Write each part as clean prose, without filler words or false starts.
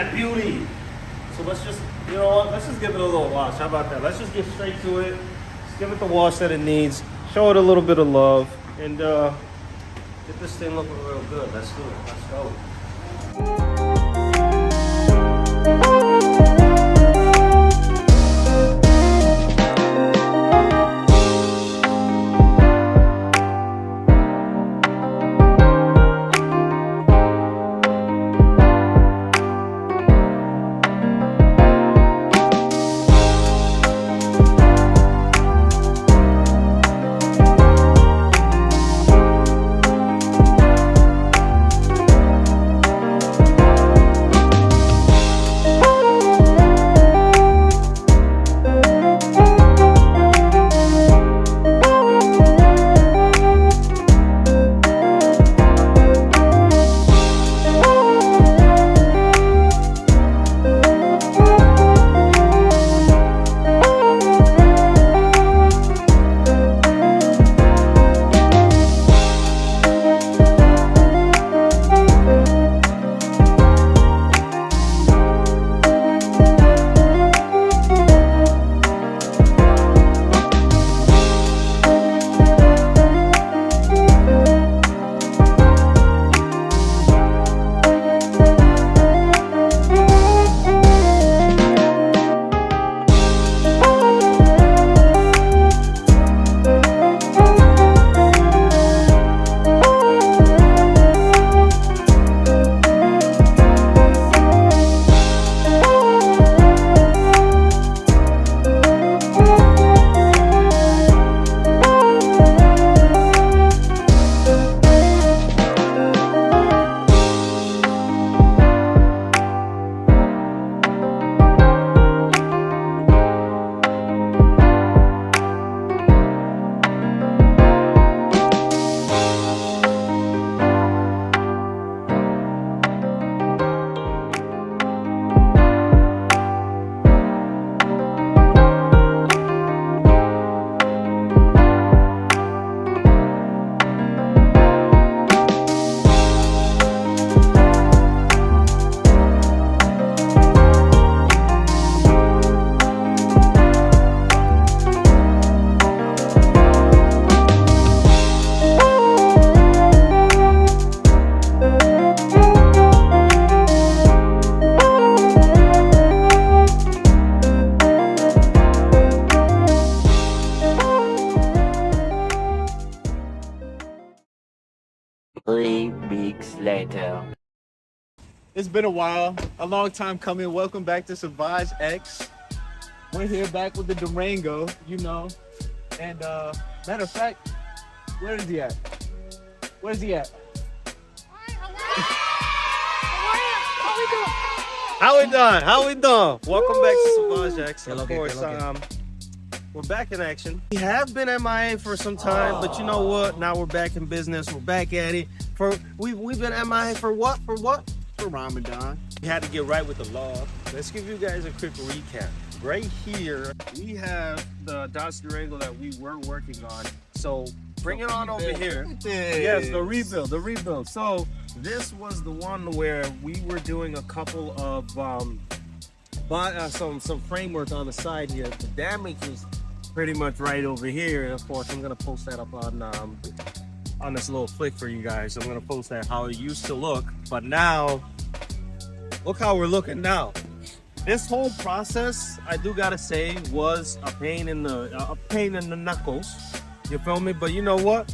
that beauty. So let's just, you know what? Let's just give it a little wash. How about that? Let's just get straight to it. Just give it the wash that it needs. Show it a little bit of love, and get this thing looking real good. Let's do it. Let's go. Later. It's been a while, a long time coming. Welcome back to SavaugeX. We're here back with the Durango, you know. And matter of fact, where is he at? Where's he at? How we done? How we done? Welcome back to SavaugeX. Of course, we're back in action. We have been MIA for some time, but you know what? Now we're back in business. We're back at it. We've been MIA for what? For what? For Ramadan. We had to get right with the law. Let's give you guys a quick recap. Right here, we have the Dodge Durango that we were working on. So bring it on over here. Yes, the rebuild. So this was the one where we were doing a couple of some framework on the side here. The damage was pretty much right over here. And of course, I'm gonna post that up on this little flick for you guys. I'm gonna post that how it used to look, but now look how we're looking now. This whole process, I do gotta say, was a pain in the knuckles. You feel me? But you know what?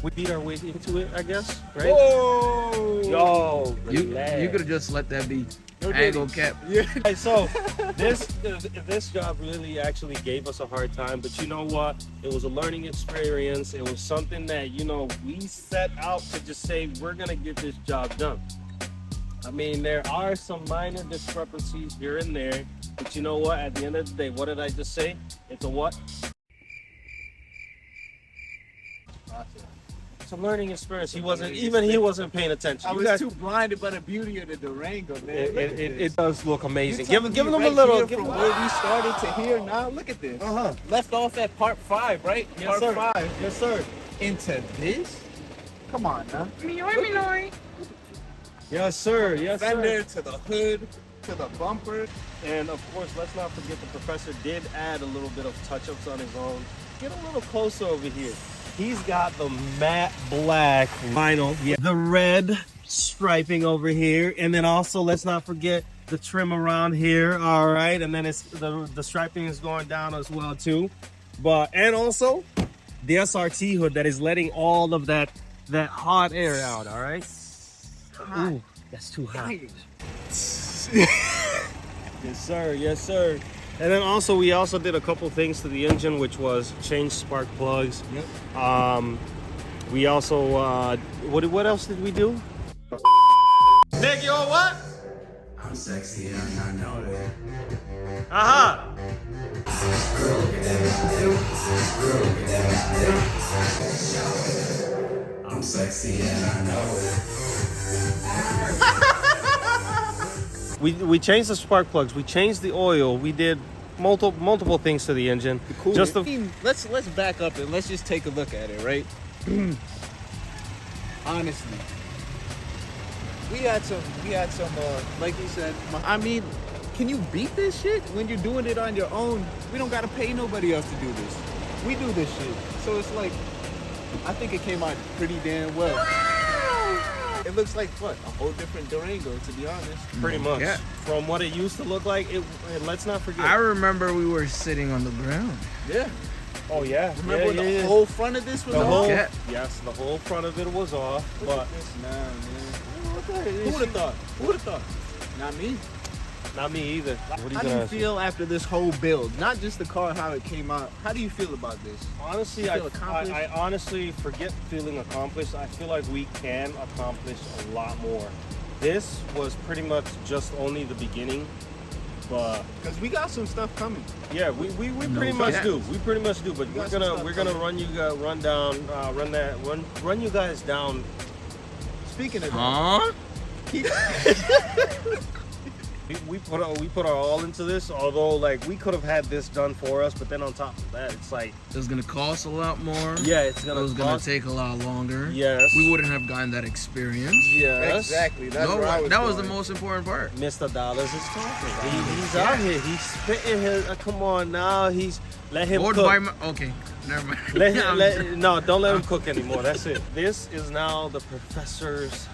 We beat our way into it, I guess, right? Whoa! Yo, you could have just let that be. I ain't gonna cap. Yeah. So this job really actually gave us a hard time, but you know what? It was a learning experience. It was something that, you know, we set out to just say we're gonna get this job done. I mean, there are some minor discrepancies here and there, but you know what? At the end of the day, what did I just say? It's a what? It's a learning experience. He wasn't paying attention. I was too blinded by the beauty of the Durango, man. It does look amazing. Give them right a little. From where we started to here now, look at this. Left off at part 5, right? Yes, part sir. 5. Yes, sir. Into this? Come on, now. Yes, sir. Yes, Fender sir. to the hood to the bumper. And of course, let's not forget the professor did add a little bit of touch-ups on his own. Get a little closer over here. He's got the matte black vinyl, the red striping over here, and then also let's not forget the trim around here. All right, and then it's the striping is going down as well too. But and also the SRT hood that is letting all of that hot air out. All right. Ooh, that's too hot. Yes, sir. Yes, sir. And then also we also did a couple things to the engine, which was change spark plugs. Yep. We also what else did we do? Nick, you on what? I'm sexy and I know it. Uh-huh. Girl, look at that. Girl, look at that. I'm sexy and I know it. We changed the spark plugs. We changed the oil. We did multiple things to the engine. Cool. Just Let's back up and let's just take a look at it, right? Honestly, we had some like you said. I mean, can you beat this shit when you're doing it on your own? We don't gotta pay nobody else to do this. We do this shit, so it's like I think it came out pretty damn well. It looks like what, a whole different Durango, to be honest. pretty much Yeah. from what it used to look like. And let's not forget. I remember we were sitting on the ground. Yeah. Oh yeah. Remember yeah, when the yeah. whole front of this was The off? whole, Yeah. yes, the whole front of it was off. Look But at this now, man. who Who would have thought? Who would have thought? Not me. Not me either. What are you How do gonna you feel after this whole build? Not just the car, how it came out. How do you feel about this? Honestly, You I feel accomplished? honestly forget feeling accomplished. I feel like we can accomplish a lot more. This was pretty much just only the beginning, but Because we got some stuff coming. yeah, we pretty much doubt. do. We pretty much do. But got some stuff we're gonna coming. run you guys down. Speaking of that, Huh? We put our all into this. Although like we could have had this done for us, but then on top of that, it's like It was gonna cost a lot more. yeah, it's It gonna was gonna cost. take a lot longer. Yes. We wouldn't have gotten that experience. Yes. exactly. That's No, where I was that was the going. most important part. Mr. Dollars is talking. He's out here. He's spitting his. Come on now. Let him Or cook. buy my, okay, never mind. No, don't let him cook anymore. That's it. This is now the professor's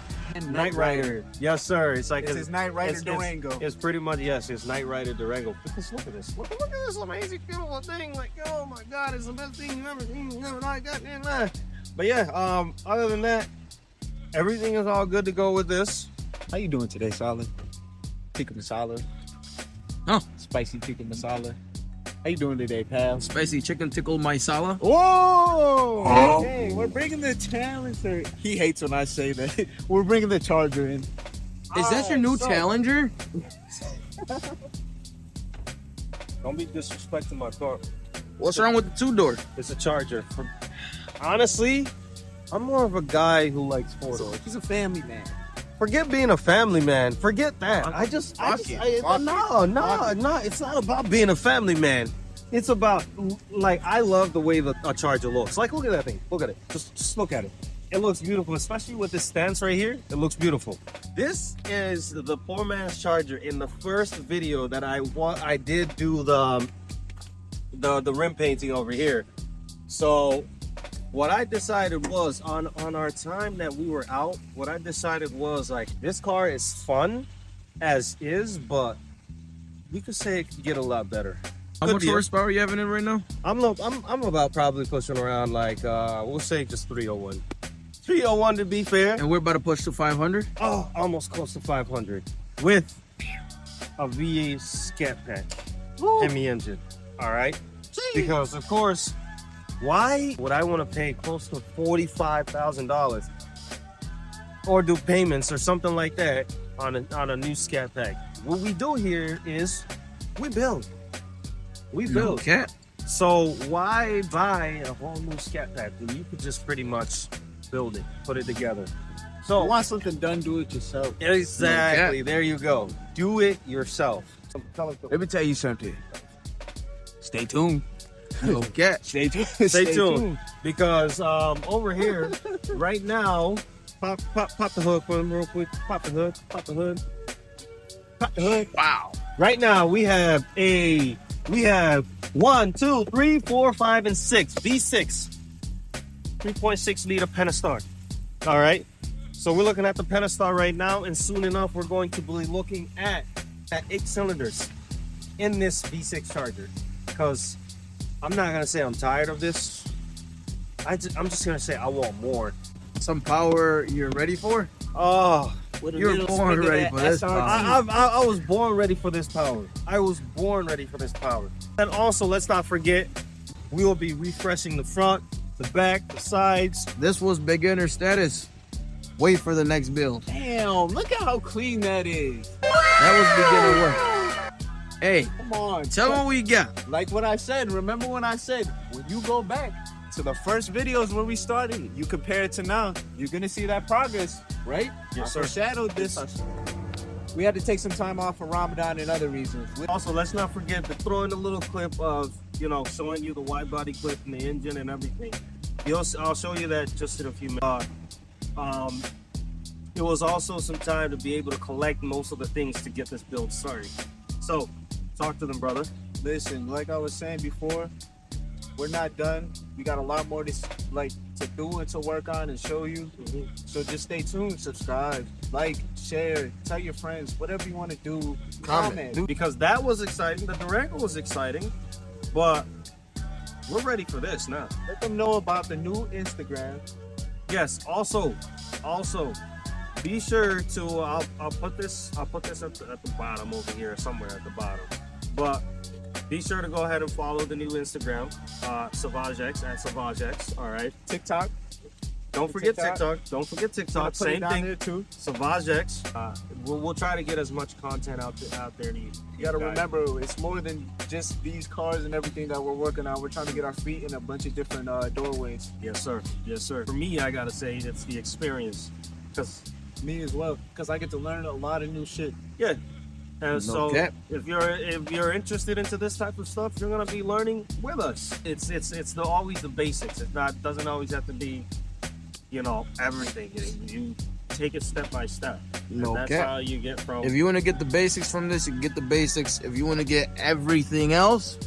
Night Rider. Yes, sir. It's like It's his Night Rider it's- Durango. It's pretty much yes. It's Night Rider Durango. Because look at this. Look at this amazing, beautiful thing. Like oh my God, it's the best thing you've ever seen. You never like that. But yeah. Other than that, everything is all good to go with this. How you doing today, Solid? Tikka masala. Huh? Spicy tikka masala. How you doing today, pal? Spicy chicken tickle masala. Whoa! Hey, we're bringing the Challenger. He hates when I say that. We're bringing the Charger in. Is that your new Challenger? Don't be disrespecting my car. What's wrong with the two-door? It's a Charger. Honestly, I'm more of a guy who likes four doors. He's a family man. Forget being a family man. Forget that. Fuck it. No. It's not about being a family man. It's about like I love the way a Charger looks. Like look at that thing. Look at it. Just look at it. It looks beautiful, especially with this stance right here. It looks beautiful. This is the poor man's Charger. In the first video that I did do the rim painting over here. So what I decided was on our time that we were out, what I decided was like this car is fun as is, but we could say it could get a lot better. How much horsepower you having in right now? I'm about probably pushing around like we'll say just 301. 301 to be fair. And we're about to push to 500. Oh, almost close to 500 with a V8 Scat Pack Hemi engine. All right, because of course. Why would I want to pay close to $45,000 or do payments or something like that on a new Scat Pack? What we do here is we build. We build. Okay. So why buy a whole new Scat Pack when you could just pretty much build it, put it together? So You want something done, do it yourself. exactly. There you go. Do it yourself. Let me tell you something. Stay tuned. Okay. Stay tuned. Stay tuned because over here right now pop the hood for him real quick. Pop the hood. Pop the hood. Pop the hood. Wow. Right now we have 1, 2, 3, 4, 5, and 6 V6 3.6 liter Pentastar. All right. So we're looking at the Pentastar right now, and soon enough we're going to be looking at 8 cylinders in this V6 Charger, because I'm not gonna say I'm tired of this. I'm just gonna say I want more. Some power you're ready for? Oh, You're born ready for this power. I was born ready for this power. I was born ready for this power. And also, let's not forget, we will be refreshing the front, the back, the sides. This was beginner status. Wait for the next build. Damn, look at how clean that is. That was beginner work. Hey, Come on. tell them what we got. Like what I said, remember when I said, when you go back to the first videos when we started, you compare it to now, you're gonna see that progress, right? Yes, I sir. foreshadowed this. We had to take some time off for Ramadan and other reasons. Also, let's not forget to throw in a little clip of, showing you the wide body clip and the engine and everything. I'll show you that just in a few minutes. It was also some time to be able to collect most of the things to get this build started. So, talk to them, brother. Listen, like I was saying before, we're not done. We got a lot more to do and to work on and show you. So just stay tuned, subscribe, like, share, tell your friends, whatever you want to do. Comment. Because that was exciting. The Durango was exciting, but we're ready for this now. Let them know about the new Instagram. Yes. Also, be sure to. I'll put this at the bottom over here, somewhere at the bottom. But be sure to go ahead and follow the new Instagram, SavaugeX at SavaugeX. All right. TikTok. Don't forget TikTok. Don't forget Gonna TikTok. put it Same down thing. there too. SavaugeX. We'll try to get as much content out there to you. You gotta remember, it's more than just these cars and everything that we're working on. We're trying to get our feet in a bunch of different doorways. Yes, sir. Yes, sir. For me, I gotta say it's the experience, because Me as well, because I get to learn a lot of new shit. yeah. And No so cap. if you're interested into this type of stuff, you're gonna be learning with us. It's always the basics. Doesn't always have to be, everything. You take it step by step. No And that's cap. how you get from. If you want to get the basics from this, you can get the basics. If you want to get everything else,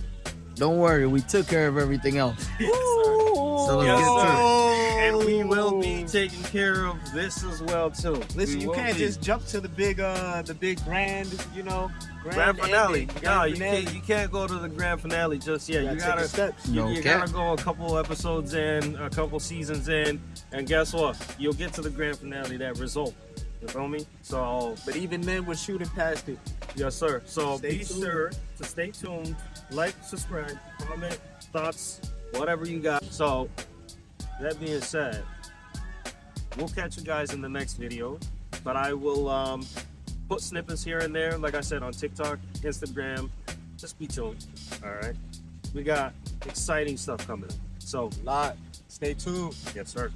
don't worry. We took care of everything else. So let's Yes, get to it. sir. And we will be taking care of this as well too. Listen, We you will can't be. just jump to the big grand, Grand finale. ending, No, grand you finale. can't go to the grand finale just yet. You You gotta take gotta the steps. No you cap. gotta go a couple episodes in, a couple seasons in, and guess what? You'll get to the grand finale, that result. You feel me? So, But even then, we're shooting past it. yes, sir. So Stay be tuned. sure to stay tuned, like, subscribe, comment, thoughts, whatever you got. So, that being said, we'll catch you guys in the next video. But I will put snippets here and there, like I said, on TikTok, Instagram. Just be tuned. All right. We got exciting stuff coming up. So, Lot. Stay tuned. yes, sir.